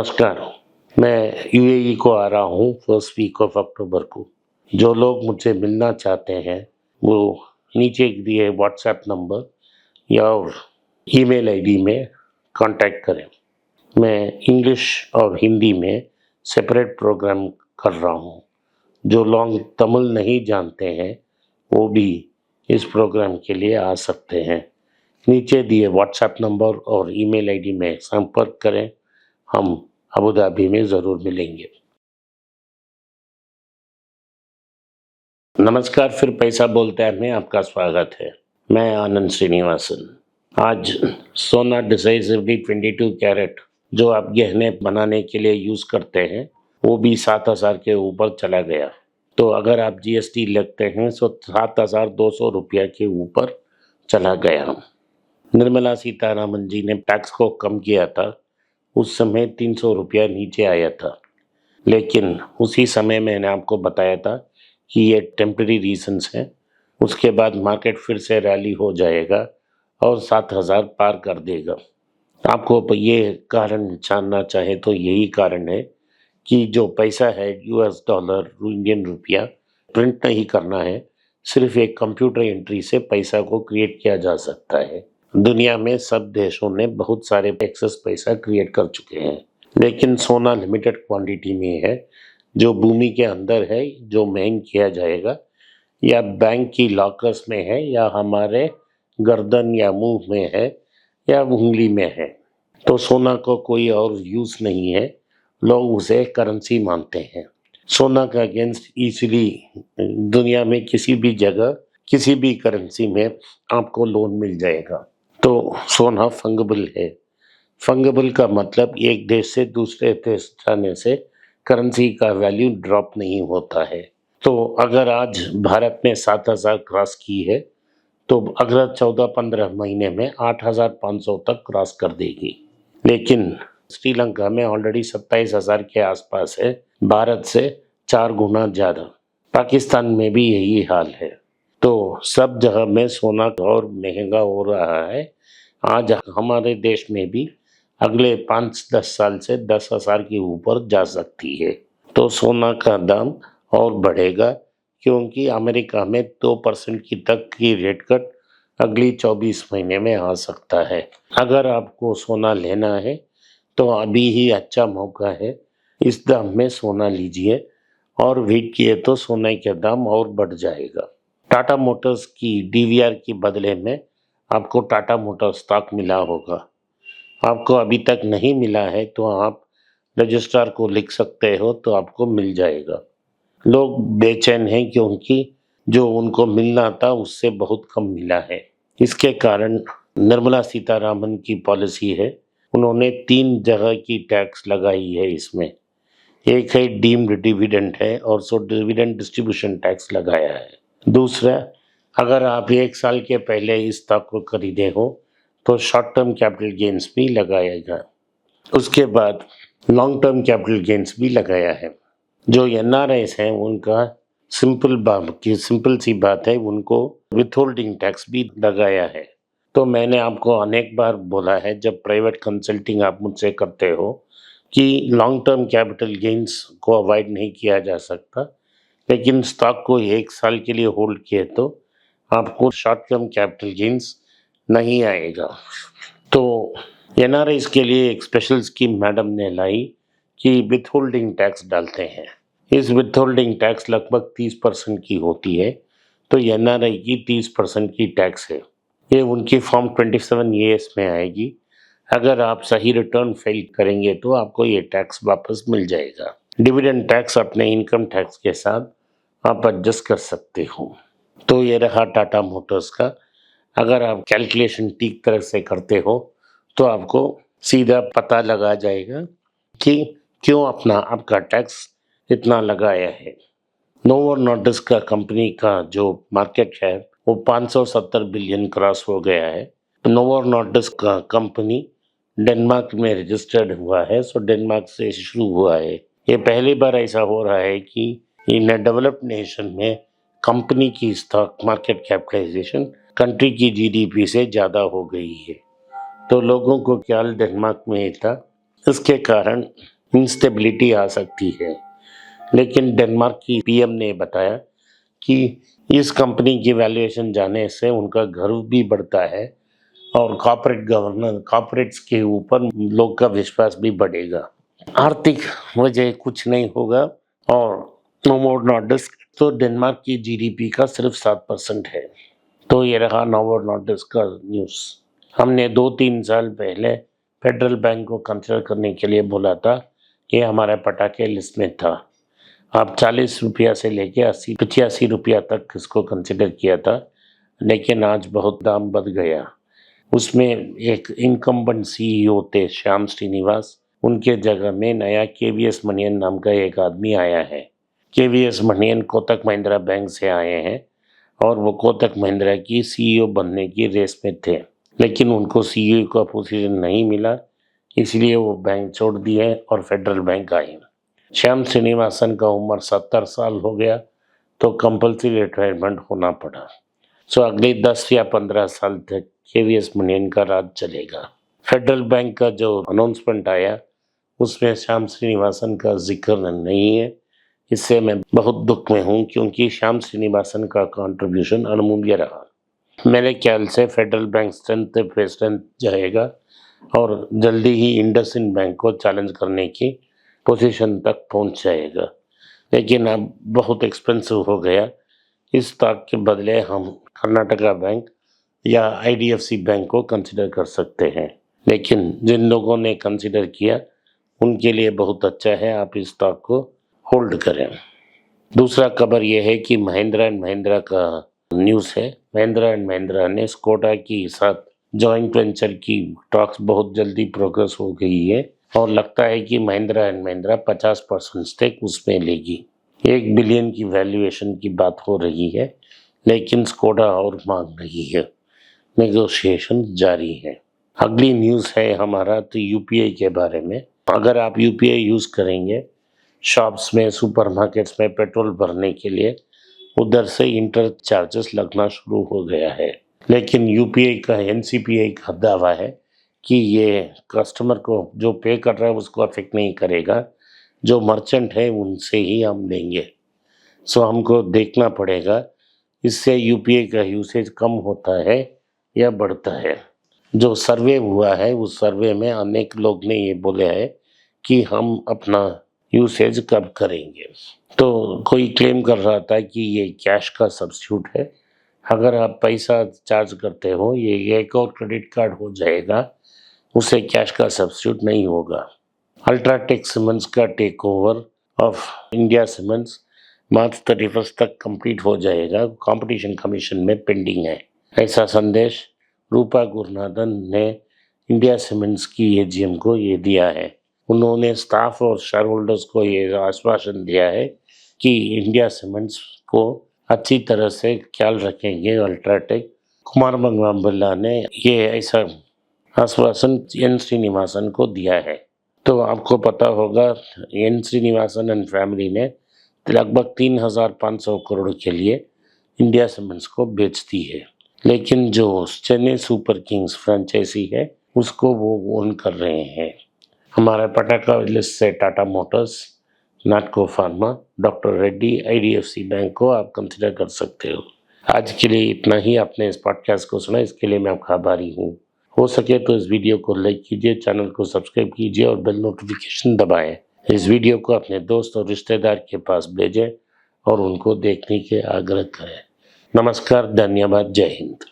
नमस्कार। मैं यूएई को आ रहा हूँ फर्स्ट वीक ऑफ अक्टूबर को। जो लोग मुझसे मिलना चाहते हैं वो नीचे दिए व्हाट्सएप नंबर या ईमेल आईडी में कांटेक्ट करें। मैं इंग्लिश और हिंदी में सेपरेट प्रोग्राम कर रहा हूँ। जो लोग तमिल नहीं जानते हैं वो भी इस प्रोग्राम के लिए आ सकते हैं। नीचे दिए व्हाट्सएप नंबर और ईमेल आईडी में संपर्क करें। हम अबू धाबी में ज़रूर मिलेंगे। नमस्कार, फिर पैसा बोलता है में आपका स्वागत है। मैं आनंद श्रीनिवासन। आज सोना डिसाइसिवली 22 कैरेट जो आप गहने बनाने के लिए यूज़ करते हैं वो भी 7,000 के ऊपर चला गया। तो अगर आप जीएसटी लगते हैं तो 7,200 रुपया के ऊपर चला गया। निर्मला सीतारामन जी ने टैक्स को कम किया था, उस समय 300 रुपया नीचे आया था, लेकिन उसी समय मैंने आपको बताया था कि ये टेम्पररी रीजंस हैं। उसके बाद मार्केट फिर से रैली हो जाएगा और 7,000 पार कर देगा। आपको ये कारण जानना चाहे तो यही कारण है कि जो पैसा है यूएस डॉलर, इंडियन रुपया प्रिंट नहीं करना है, सिर्फ एक कंप्यूटर एंट्री से पैसा को क्रिएट किया जा सकता है। दुनिया में सब देशों ने बहुत सारे एक्सेस पैसा क्रिएट कर चुके हैं, लेकिन सोना लिमिटेड क्वांटिटी में है जो भूमि के अंदर है, जो माइन किया जाएगा या बैंक की लॉकर्स में है या हमारे गर्दन या मुंह में है या उंगली में है। तो सोना को कोई और यूज नहीं है, लोग उसे करेंसी मानते हैं। सोना का अगेंस्ट इजीली दुनिया में किसी भी जगह किसी भी करेंसी में आपको लोन मिल जाएगा। तो सोना फंगेबल है। फंगेबल का मतलब एक देश से दूसरे देश जाने से करेंसी का वैल्यू ड्रॉप नहीं होता है। तो अगर आज भारत में 7,000 क्रॉस की है तो अगला 14-15 महीने में 8,500 तक क्रॉस कर देगी। लेकिन श्रीलंका में ऑलरेडी 27,000 के आसपास है, भारत से 4 गुना ज़्यादा। पाकिस्तान में भी यही हाल है। तो सब जगह में सोना और महंगा हो रहा है। आज हमारे देश में भी अगले 5-10 साल से 10,000 के ऊपर जा सकती है। तो सोना का दाम और बढ़ेगा क्योंकि अमेरिका में 2% की तक की रेट कट अगली 24 महीने में आ सकता है। अगर आपको सोना लेना है तो अभी ही अच्छा मौका है, इस दाम में सोना लीजिए और वेट किए तो सोने का दाम और बढ़ जाएगा। टाटा मोटर्स की डीवीआर के बदले में आपको टाटा मोटर्स स्टॉक मिला होगा। आपको अभी तक नहीं मिला है तो आप रजिस्ट्रार को लिख सकते हो, तो आपको मिल जाएगा। लोग बेचैन हैं क्योंकि जो उनको मिलना था उससे बहुत कम मिला है। इसके कारण निर्मला सीतारामन की पॉलिसी है, उन्होंने 3 जगह की टैक्स लगाई है इसमें। एक है डीम्ड डिविडेंड है और सो डिविडेंड डिस्ट्रीब्यूशन टैक्स लगाया है। दूसरा, अगर आप 1 साल के पहले इस स्टॉक को खरीदे हो तो शॉर्ट टर्म कैपिटल गेन्स भी लगाएगा। उसके बाद लॉन्ग टर्म कैपिटल गेन्स भी लगाया है। जो एनआरआईस हैं उनका सिंपल सी बात है, उनको विथहोल्डिंग टैक्स भी लगाया है। तो मैंने आपको अनेक बार बोला है जब प्राइवेट कंसल्टिंग आप मुझसे करते हो कि लॉन्ग टर्म कैपिटल गेन्स को अवॉइड नहीं किया जा सकता, लेकिन स्टॉक को 1 साल के लिए होल्ड किए तो आपको शॉर्ट टर्म कैपिटल गेन्स नहीं आएगा। तो एनआरआईस के लिए एक स्पेशल स्कीम मैडम ने लाई कि विथहोल्डिंग टैक्स डालते हैं। इस विथहोल्डिंग टैक्स लगभग 30% की होती है, तो एनआरआई की 30% की टैक्स है। ये उनकी फॉर्म 27 ES में आएगी। अगर आप सही रिटर्न फाइल करेंगे तो आपको ये टैक्स वापस मिल जाएगा। डिविडेंड टैक्स अपने इनकम टैक्स के साथ आप एडजस्ट कर सकते हो। तो ये रहा टाटा मोटर्स का। अगर आप कैलकुलेशन ठीक तरह से करते हो तो आपको सीधा पता लगा जाएगा कि क्यों आपका टैक्स इतना लगाया है। नोवो नॉर्डिस्क का कंपनी का जो मार्केट है वो 570 बिलियन क्रॉस हो गया है। नोवो नॉर्डिस्क का कंपनी डेनमार्क में रजिस्टर्ड हुआ है, सो डेनमार्क से शुरू हुआ है। ये पहली बार ऐसा हो रहा है कि इन डेवलप्ड नेशन में कंपनी की स्टॉक मार्केट कैपिटलाइजेशन कंट्री की जीडीपी से ज़्यादा हो गई है। तो लोगों को ख्याल डेनमार्क में था इसके कारण इंस्टेबिलिटी आ सकती है। लेकिन डेनमार्क की पीएम ने बताया कि इस कंपनी की वैल्यूएशन जाने से उनका गर्व भी बढ़ता है और कॉर्पोरेट्स के ऊपर लोग का विश्वास भी बढ़ेगा। आर्थिक वजह कुछ नहीं होगा और नोवो नॉर्डिस्क तो डेनमार्क की जीडीपी का सिर्फ 7% है। तो ये रहा नोवो नॉर्डिस्क का न्यूज़। हमने 2-3 साल पहले फेडरल बैंक को कंसिडर करने के लिए बोला था। ये हमारे पटाखे लिस्ट में था। आप 40 रुपया से लेके 80-85 रुपया तक इसको कंसिडर किया था, लेकिन आज बहुत दाम बढ़ गया। उसमें एक इनकम्बेंट सीईओ थे श्याम श्रीनिवास, उनके जगह में नया केवीएस मनियन नाम का एक आदमी आया है। केवीएस मनियन कोटक महिंद्रा बैंक से आए हैं और वो कोटक महिंद्रा की सीईओ बनने की रेस में थे, लेकिन उनको सीईओ का पोजीशन नहीं मिला, इसलिए वो बैंक छोड़ दिए और फेडरल बैंक आए। श्याम श्रीनिवासन का उम्र 70 साल हो गया तो कंपल्सरी रिटायरमेंट होना पड़ा। सो अगले 10 या 15 साल तक केवीएस मनियन का राज चलेगा। फेडरल बैंक का जो अनाउंसमेंट आया उसमें श्याम श्रीनिवासन का जिक्र नहीं है। इससे मैं बहुत दुख में हूँ, क्योंकि श्याम श्रीनिवासन का कंट्रीब्यूशन अनमूल्य रहा। मेरे ख्याल से फेडरल बैंक स्ट्रेंथ पे स्ट्रेंथ जाएगा और जल्दी ही इंडसइंड बैंक को चैलेंज करने की पोजीशन तक पहुंच जाएगा। लेकिन अब बहुत एक्सपेंसिव हो गया। इस स्टॉक के बदले हम कर्नाटका बैंक या आईडीएफसी बैंक को कंसिडर कर सकते हैं, लेकिन जिन लोगों ने कंसिडर किया उनके लिए बहुत अच्छा है, आप इस स्टॉक को होल्ड करें। दूसरा खबर यह है कि महिंद्रा एंड महिंद्रा का न्यूज़ है। महिंद्रा एंड महिंद्रा ने स्कोडा के साथ जॉइंट वेंचर की टॉक्स बहुत जल्दी प्रोग्रेस हो गई है और लगता है कि महिंद्रा एंड महिंद्रा 50% स्टेक उसमें लेगी। 1 बिलियन की वैल्यूएशन की बात हो रही है, लेकिन स्कोडा और मांग रही है। नेगोशिएशन जारी है। अगली न्यूज़ है हमारा तो यूपीआई के बारे में। अगर आप यूपीआई यूज़ करेंगे शॉप्स में, सुपरमार्केट्स में पेट्रोल भरने के लिए, उधर से इंटर चार्जेस लगना शुरू हो गया है। लेकिन यूपीआई का एनसीपीआई का दावा है कि ये कस्टमर को जो पे कर रहा है उसको अफेक्ट नहीं करेगा, जो मर्चेंट है उनसे ही हम लेंगे। सो हमको देखना पड़ेगा इससे यूपीआई का यूसेज कम होता है या बढ़ता है। जो सर्वे हुआ है उस सर्वे में अनेक लोग ने ये बोले है कि हम अपना यूसेज कब करेंगे। तो कोई क्लेम कर रहा था कि ये कैश का सब्स्टिट्यूट है। अगर आप पैसा चार्ज करते हो ये एक और क्रेडिट कार्ड हो जाएगा, उसे कैश का सब्स्टिट्यूट नहीं होगा। अल्ट्राटेक सीमेंट्स का take over of India cements मार्च 31 तक कंप्लीट हो जाएगा, कंपटीशन कमीशन में पेंडिंग है। ऐसा संदेश रूपा गुरुनाथन ने इंडिया सीमेंट्स की एजीएम को ये दिया है। उन्होंने स्टाफ और शेयर होल्डर्स को ये आश्वासन दिया है कि इंडिया सीमेंट्स को अच्छी तरह से ख्याल रखेंगे अल्ट्राटेक। कुमार मंगलम बिरला ने ये ऐसा आश्वासन एन श्रीनिवासन को दिया है। तो आपको पता होगा एन श्रीनिवासन एंड फैमिली ने लगभग 3,500 करोड़ के लिए इंडिया सीमेंट्स को बेच दी है, लेकिन जो चेन्नई सुपर किंग्स फ्रेंचाइजी है उसको वो ओन कर रहे हैं। हमारे पटाखा लिस्ट से Tata motors, Natco pharma, doctor Reddy, IDFC bank को आप कंसिडर कर सकते हो। आज के लिए इतना ही। आपने इस पॉडकास्ट को सुना, इसके लिए मैं आपका आभारी हूँ। हो सके तो इस वीडियो को लाइक कीजिए, चैनल को सब्सक्राइब कीजिए और बेल नोटिफिकेशन दबाएं। इस वीडियो को अपने दोस्त और रिश्तेदार के पास भेजें और उनको देखने के आग्रह करें। नमस्कार, धन्यवाद, जय हिंद।